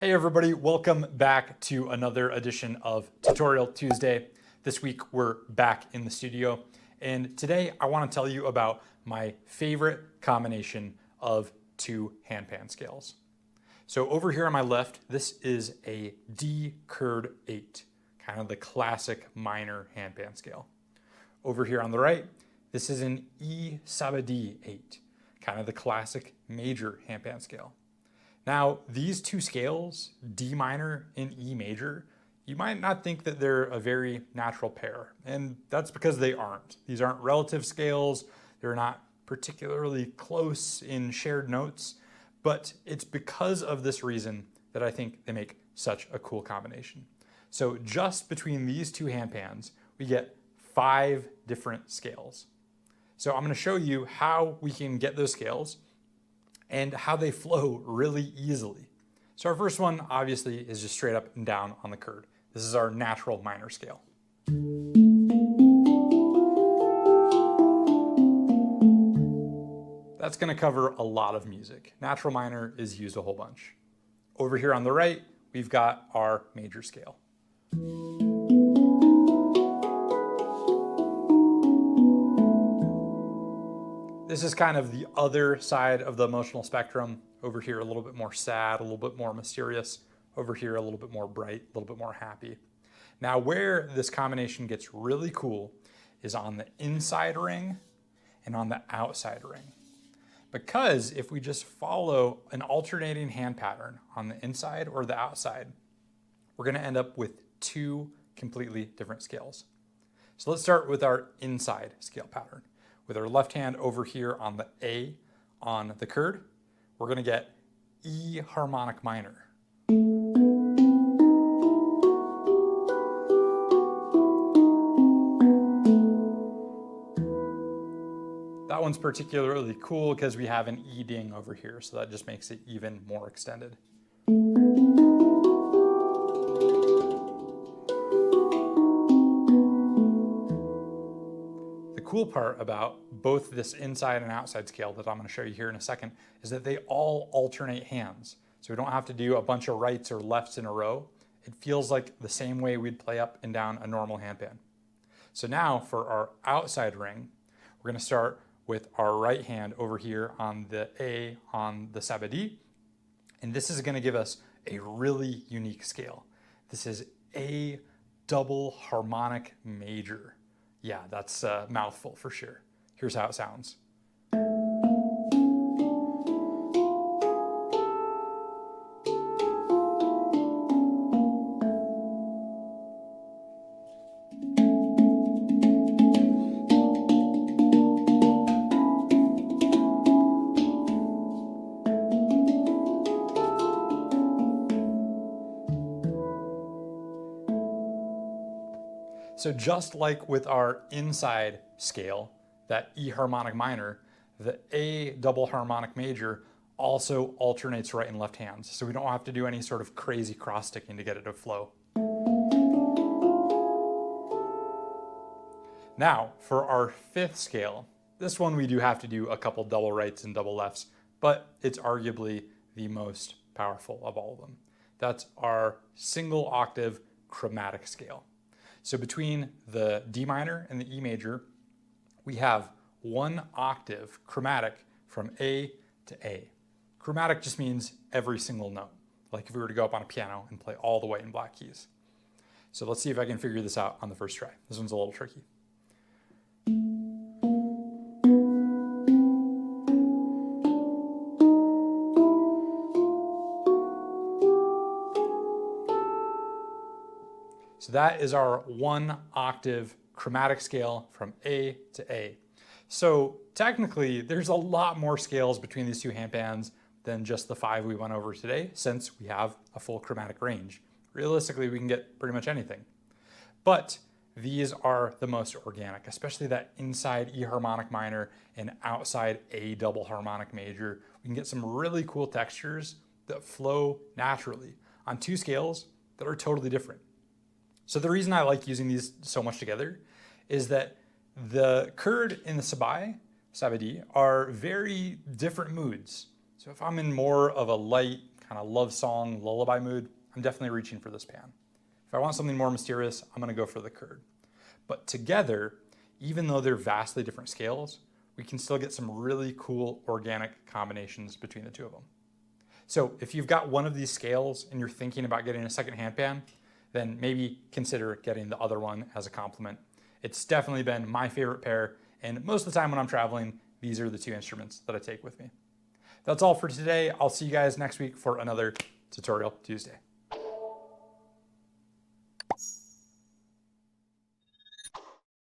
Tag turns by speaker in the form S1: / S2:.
S1: Hey everybody, welcome back to another edition of Tutorial Tuesday. This week we're back in the studio, and today I want to tell you about my favorite combination of two handpan scales. So over here on my left, this is a D Kurd 8, kind of the classic minor handpan scale. Over here on the right, this is an E SaByeD 8, kind of the classic major handpan scale. Now, these two scales, D minor and E major, you might not think that they're a very natural pair, and that's because they aren't. These aren't relative scales, they're not particularly close in shared notes, but it's because of this reason that I think they make such a cool combination. So just between these two handpans, we get 5 different scales. So I'm going to show you how we can get those scales and how they flow really easily. So our first one obviously is just straight up and down on the Kurd. This is our natural minor scale. That's going to cover a lot of music. Natural minor is used a whole bunch. Over here on the right, we've got our major scale. This is kind of the other side of the emotional spectrum. Over here, a little bit more sad, a little bit more mysterious. Over here, a little bit more bright, a little bit more happy. Now, where this combination gets really cool is on the inside ring and on the outside ring. Because if we just follow an alternating hand pattern on the inside or the outside, we're going to end up with 2 completely different scales. So let's start with our inside scale pattern. With our left hand over here on the A on the Kurd, we're going to get E Harmonic Minor. That one's particularly cool because we have an E ding over here, so that just makes it even more extended. The cool part about both this inside and outside scale that I'm going to show you here in a second is that they all alternate hands. So we don't have to do a bunch of rights or lefts in a row. It feels like the same way we'd play up and down a normal handpan. So now for our outside ring, we're going to start with our right hand over here on the A on the SaByeD. And this is going to give us a really unique scale. This is A double harmonic major. Yeah, that's a mouthful for sure. Here's how it sounds. So just like with our inside scale, that E harmonic minor, the A double harmonic major also alternates right and left hands. So we don't have to do any sort of crazy cross sticking to get it to flow. Now for our 5th scale, this one we do have to do a couple double rights and double lefts, but it's arguably the most powerful of all of them. That's our single octave chromatic scale. So between the D minor and the E major, we have 1 octave chromatic from A to A. Chromatic just means every single note, like if we were to go up on a piano and play all the white and black keys. So let's see if I can figure this out on the first try. This one's a little tricky. So that is our 1 octave chromatic scale from A to A. So technically, there's a lot more scales between these two handpans than just the 5 we went over today, since we have a full chromatic range. Realistically, we can get pretty much anything. But these are the most organic, especially that inside E harmonic minor and outside A double harmonic major. We can get some really cool textures that flow naturally on 2 scales that are totally different. So the reason I like using these so much together is that the Kurd and the SaByeD are very different moods. So if I'm in more of a light, kind of love song, lullaby mood, I'm definitely reaching for this pan. If I want something more mysterious, I'm gonna go for the Kurd. But together, even though they're vastly different scales, we can still get some really cool organic combinations between the two of them. So if you've got one of these scales and you're thinking about getting a second handpan, then maybe consider getting the other one as a complement. It's definitely been my favorite pair, and most of the time when I'm traveling, these are the two instruments that I take with me. That's all for today. I'll see you guys next week for another Tutorial Tuesday.